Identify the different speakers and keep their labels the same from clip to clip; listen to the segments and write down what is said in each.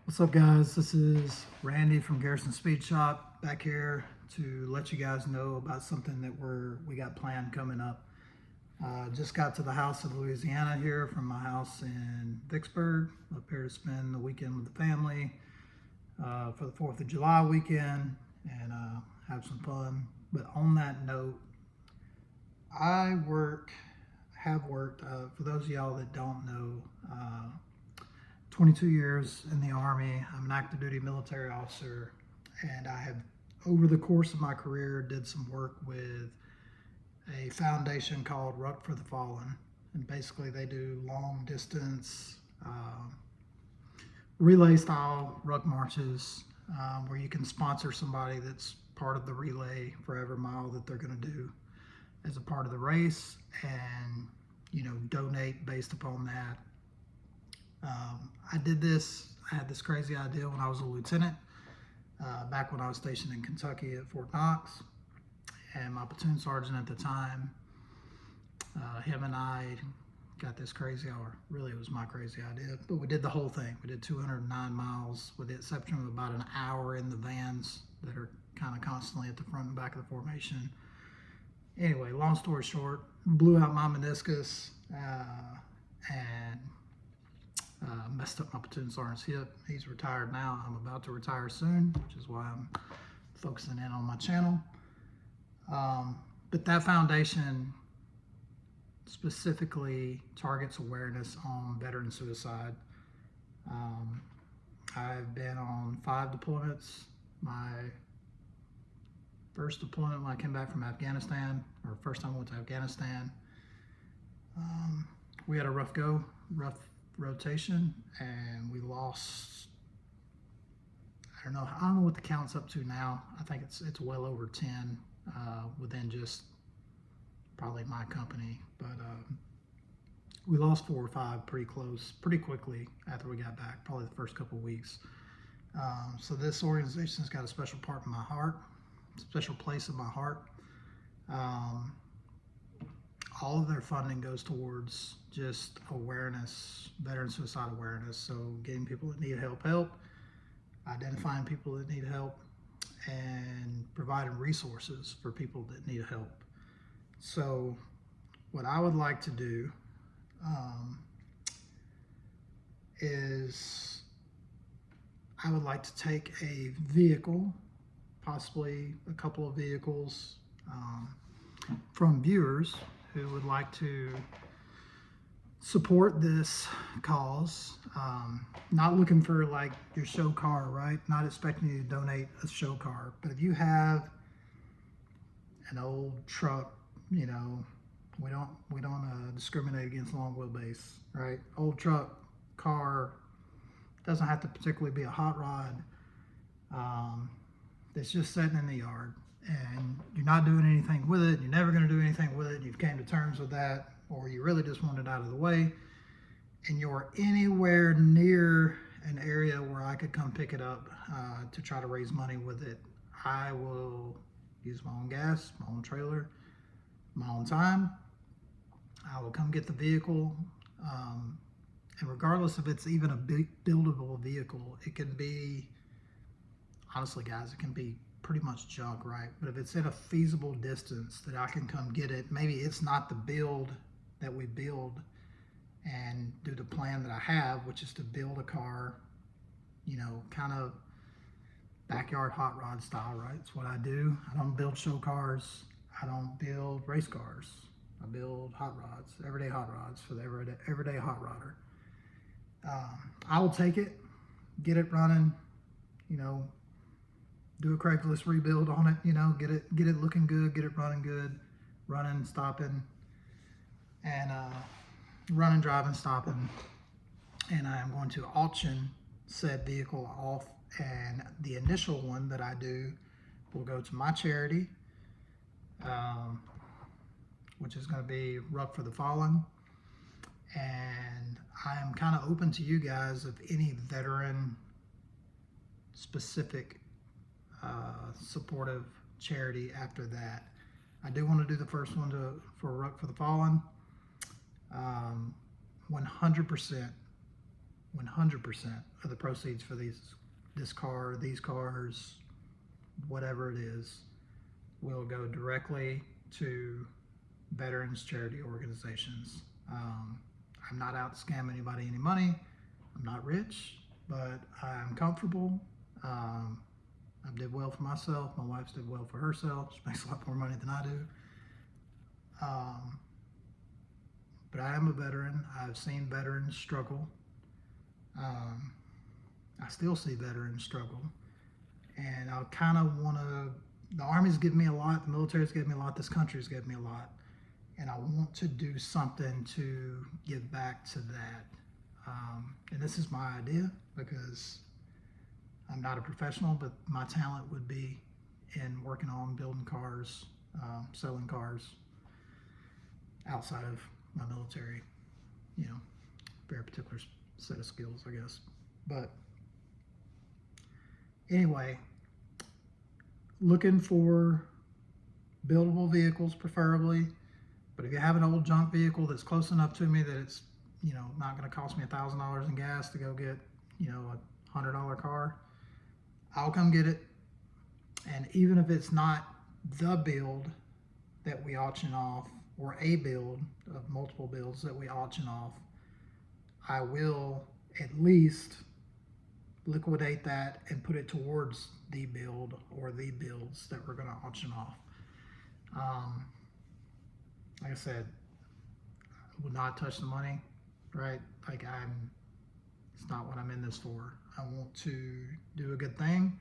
Speaker 1: What's up, guys? This is Randy from Garrison Speed Shop back here to let you guys know about something that we got planned coming up. Just got to the house in Louisiana here from my house in Vicksburg, up here to spend the weekend with the family for the 4th of July weekend and have some fun. But on that note, have worked, for those of y'all that don't know, 22 years in the Army. I'm an active duty military officer, and I have, over the course of my career, did some work with a foundation called Ruck for the Fallen. And basically they do long distance relay style ruck marches where you can sponsor somebody that's part of the relay for every mile that they're going to do as a part of the race, and donate based upon that. I had this crazy idea when I was a lieutenant, back when I was stationed in Kentucky at Fort Knox, and my platoon sergeant at the time, him and I got this crazy, or really it was my crazy idea, but we did the whole thing. We did 209 miles with the exception of about an hour in the vans that are kind of constantly at the front and back of the formation. Anyway, long story short, blew out my meniscus and messed up my platoon sergeant's hip. He's retired now. I'm about to retire soon, which is why I'm focusing in on my channel. But that foundation specifically targets awareness on veteran suicide. I've been on 5 deployments. My first deployment when I came back from Afghanistan, or first time I went to Afghanistan, we had a rough rotation, and we lost, I don't know what the count's up to now. I think it's well over 10 within just probably my company, but we lost 4 or 5 pretty quickly after we got back, probably the first couple of weeks. So this organization's got a special part in my heart, special place in my heart. All of their funding goes towards just awareness, veteran suicide awareness. So getting people that need help, identifying people that need help, and providing resources for people that need help. So what I would like to do is I would like to take a vehicle, possibly a couple of vehicles, from viewers who would like to support this cause. Not looking for like your show car, right? Not expecting you to donate a show car, but if you have an old truck, we don't discriminate against long wheelbase, right? Old truck, car, doesn't have to particularly be a hot rod. It's just sitting in the yard, and you're not doing anything with it. You're never going to do anything with it. You've came to terms with that, or you really just want it out of the way, and you're anywhere near an area where I could come pick it up to try to raise money with it. I will use my own gas, my own trailer, my own time. I will come get the vehicle, and regardless if it's even a big buildable vehicle, it can be, honestly guys, it can be pretty much junk, right? But if it's at a feasible distance that I can come get it, maybe it's not the build that we build and do the plan that I have, which is to build a car, kind of backyard hot rod style, right? It's what I do. I don't build show cars. I don't build race cars. I build hot rods, everyday hot rods for the everyday hot rodder. I will take it, get it running, do a Craigslist rebuild on it, get it looking good, get it running good, running, stopping, and running, driving, stopping. And I am going to auction said vehicle off, and the initial one that I do will go to my charity, which is going to be Ruck for the Fallen. And I am kind of open to you guys of any veteran specific supportive charity after that. I do want to do the first one for Ruck for the Fallen. 100% 100% of the proceeds for this car, these cars, whatever it is, will go directly to veterans charity organizations. I'm not out to scam anybody any money. I'm not rich, but I'm comfortable. I did well for myself. My wife's did well for herself. She makes a lot more money than I do. But I am a veteran. I've seen veterans struggle. I still see veterans struggle. And I kind of want to, the Army's given me a lot, the military's given me a lot, this country's given me a lot. And I want to do something to give back to that. And this is my idea because I'm not a professional, but my talent would be in working on building cars, selling cars outside of my military, very particular set of skills, I guess. But anyway, looking for buildable vehicles preferably, but if you have an old junk vehicle that's close enough to me that it's not going to cost me $1,000 in gas to go get a $100 car, I'll come get it. And even if it's not the build that we auction off or a build of multiple builds that we auction off, I will at least liquidate that and put it towards the build or the builds that we're going to auction off. Like I said, I will not touch the money, right? It's not what I'm in this for. I want to do a good thing.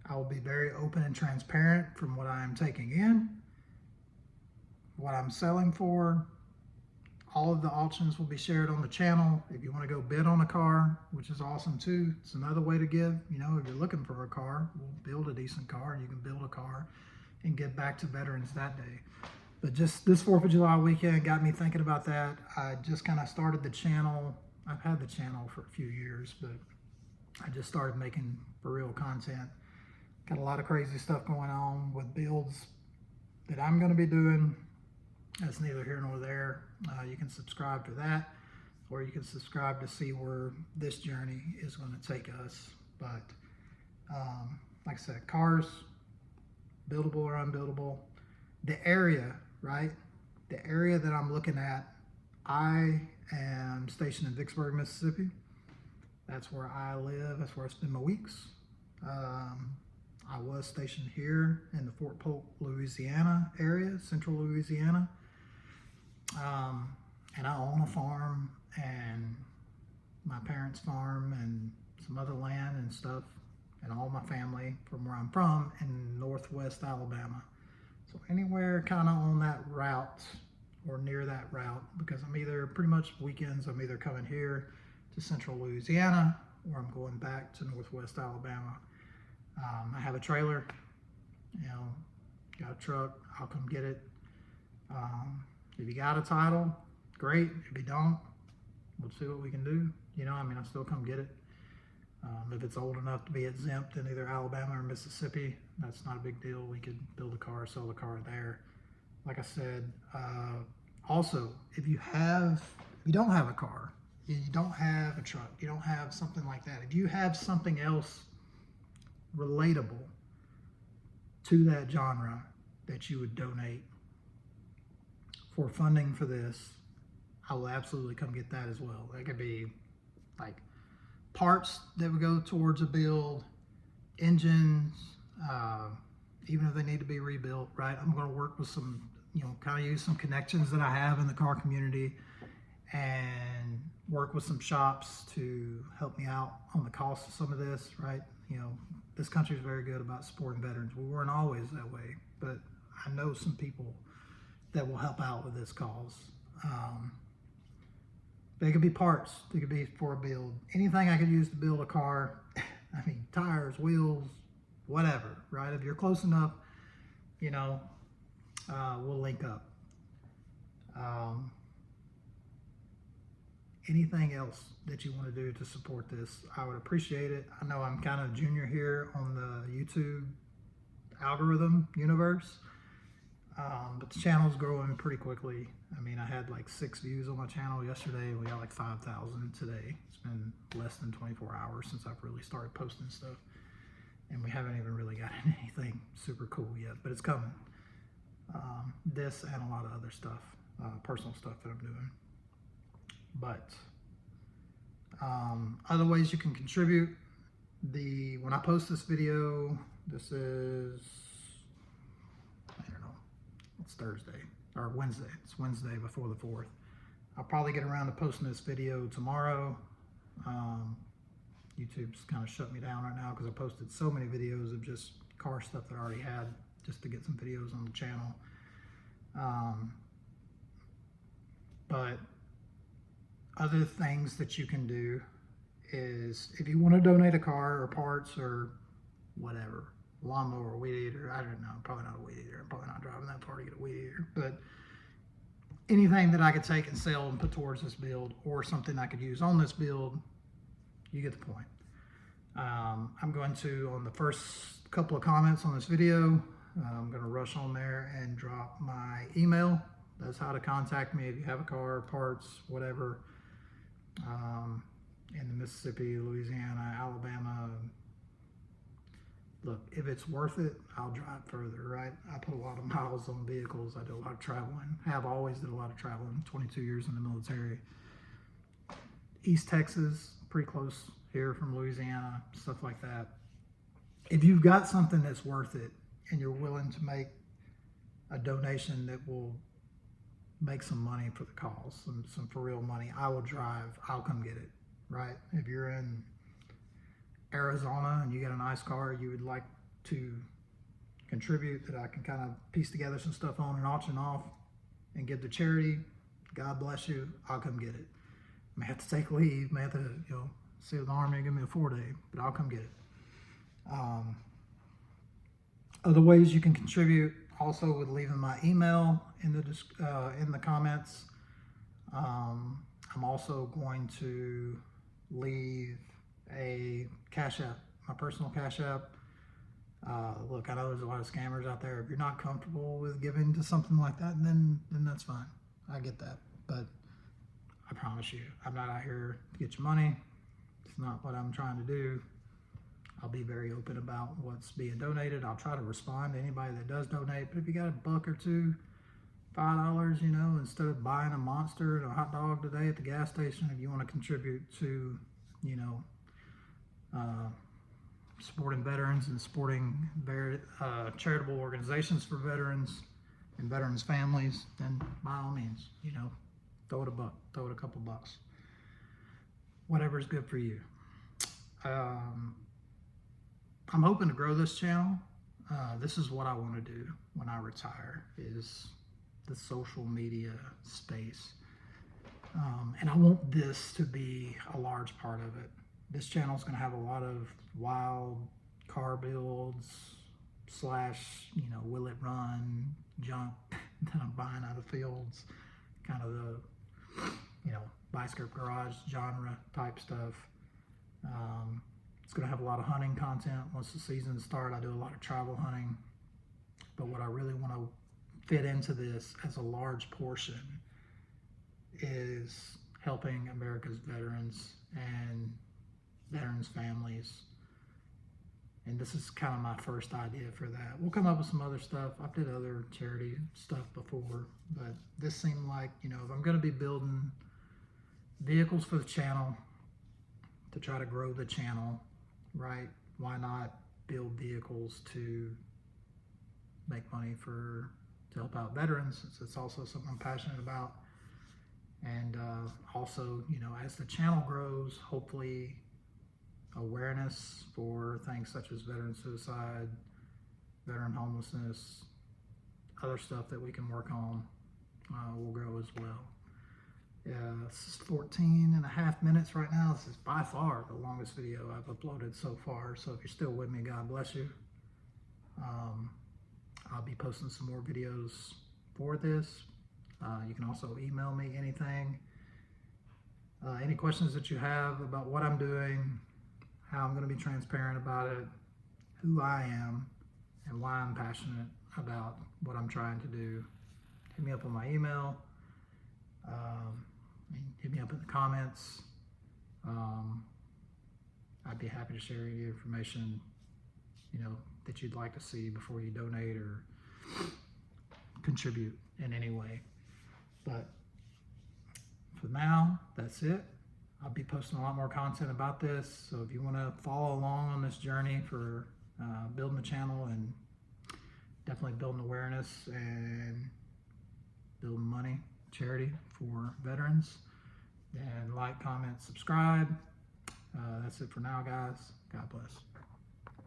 Speaker 1: I will be very open and transparent from what I am taking in, what I'm selling for. All of the auctions will be shared on the channel. If you want to go bid on a car, which is awesome too, it's another way to give. If you're looking for a car, we'll build a decent car and you can build a car and give back to veterans that day. But just this 4th of July weekend got me thinking about that. I just kind of started the channel. I've had the channel for a few years, but I just started making for real content. Got a lot of crazy stuff going on with builds that I'm going to be doing. That's neither here nor there. You can subscribe to that, or you can subscribe to see where this journey is going to take us. But like I said, cars, buildable or unbuildable. The area, right? The area that I'm looking at, I am stationed in Vicksburg, Mississippi. That's where I live. That's where I spend my weeks. I was stationed here in the Fort Polk, Louisiana area, central Louisiana. And I own a farm and my parents' farm and some other land and stuff, and all my family from where I'm from in northwest Alabama. So anywhere kind of on that route or near that route, because I'm either pretty much weekends, I'm either coming here to central Louisiana or I'm going back to northwest Alabama. I have a trailer, got a truck, I'll come get it. If you got a title, great. If you don't, we'll see what we can do. I still come get it. If it's old enough to be exempt in either Alabama or Mississippi, that's not a big deal. We could build a car, sell the car there. Like I said, also, if you don't have a car, you don't have a truck, you don't have something like that, if you have something else relatable to that genre that you would donate for funding for this, I will absolutely come get that as well. That could be like parts that would go towards a build, engines, even if they need to be rebuilt, right? I'm going to work with some, kind of use some connections that I have in the car community and work with some shops to help me out on the cost of some of this, right? This country is very good about supporting veterans. We weren't always that way, but I know some people that will help out with this cause. They could be parts, they could be for a build. Anything I could use to build a car, tires, wheels, whatever, right? If you're close enough, we'll link up. Anything else that you want to do to support this, I would appreciate it. I know I'm kind of junior here on the YouTube algorithm universe. But the channel's growing pretty quickly. I mean, I had like 6 views on my channel yesterday. We got like 5,000 today. It's been less than 24 hours since I've really started posting stuff. And we haven't even really gotten anything super cool yet, but it's coming. This and a lot of other stuff, personal stuff that I'm doing. But other ways you can contribute. When I post this video, this is, I don't know, it's Thursday or Wednesday. It's Wednesday before the 4th. I'll probably get around to posting this video tomorrow. YouTube's kind of shut me down right now because I posted so many videos of just car stuff that I already had just to get some videos on the channel. But other things that you can do is if you want to donate a car or parts or whatever, lawnmower, weed eater, I don't know, probably not a weed eater. I'm probably not driving that far to get a weed eater, but anything that I could take and sell and put towards this build or something I could use on this build, you get the point. I'm going to, on the first couple of comments on this video, I'm going to rush on there and drop my email. That's how to contact me if you have a car, parts, whatever, in the Mississippi, Louisiana, Alabama. Look, if it's worth it, I'll drive further, right? I put a lot of miles on vehicles. I do a lot of traveling. I have always did a lot of traveling, 22 years in the military. East Texas, pretty close here from Louisiana, stuff like that. If you've got something that's worth it and you're willing to make a donation that will make some money for the cause, some for real money, I will drive, I'll come get it, right? If you're in Arizona and you got a nice car you would like to contribute that I can kind of piece together some stuff on and auction off and give to charity, God bless you, I'll come get it. May have to take leave, may have to, stay with the Army and give me a 4-day, but I'll come get it. Other ways you can contribute, also with leaving my email in the comments. I'm also going to leave a Cash App, my personal Cash App. Look, I know there's a lot of scammers out there. If you're not comfortable with giving to something like that, then that's fine. I get that, but I promise you, I'm not out here to get your money. It's not what I'm trying to do. I'll be very open about what's being donated. I'll try to respond to anybody that does donate, but if you got $1 or $2, $5, instead of buying a Monster and a hot dog today at the gas station, if you want to contribute to, supporting veterans and supporting charitable organizations for veterans and veterans families, then by all means, throw it $1, throw it a couple bucks. Whatever's good for you. I'm hoping to grow this channel. This is what I want to do when I retire, is the social media space. And I want this to be a large part of it. This channel is going to have a lot of wild car builds / will it run junk that I'm buying out of fields, kind of the bicycle garage genre type stuff. It's going to have a lot of hunting content. Once the season starts, I do a lot of travel hunting. But what I really want to fit into this as a large portion is helping America's veterans and veterans' families. And this is kind of my first idea for that. We'll come up with some other stuff. I've did other charity stuff before, but this seemed like, if I'm going to be building vehicles for the channel to try to grow the channel, right? Why not build vehicles to make money to help out veterans, since it's also something I'm passionate about. And also, as the channel grows, hopefully awareness for things such as veteran suicide, veteran homelessness, other stuff that we can work on will grow as well. This is 14.5 minutes right now. This is by far the longest video I've uploaded so far. So if you're still with me, God bless you. I'll be posting some more videos for this. You can also email me anything. Any questions that you have about what I'm doing, how I'm going to be transparent about it, who I am, and why I'm passionate about what I'm trying to do, hit me up on my email. Hit me up in the comments. I'd be happy to share any information, that you'd like to see before you donate or contribute in any way. But for now, that's it. I'll be posting a lot more content about this. So if you want to follow along on this journey for building the channel and definitely building awareness and building money, charity for veterans, then like, comment, subscribe. That's it for now, guys. God bless.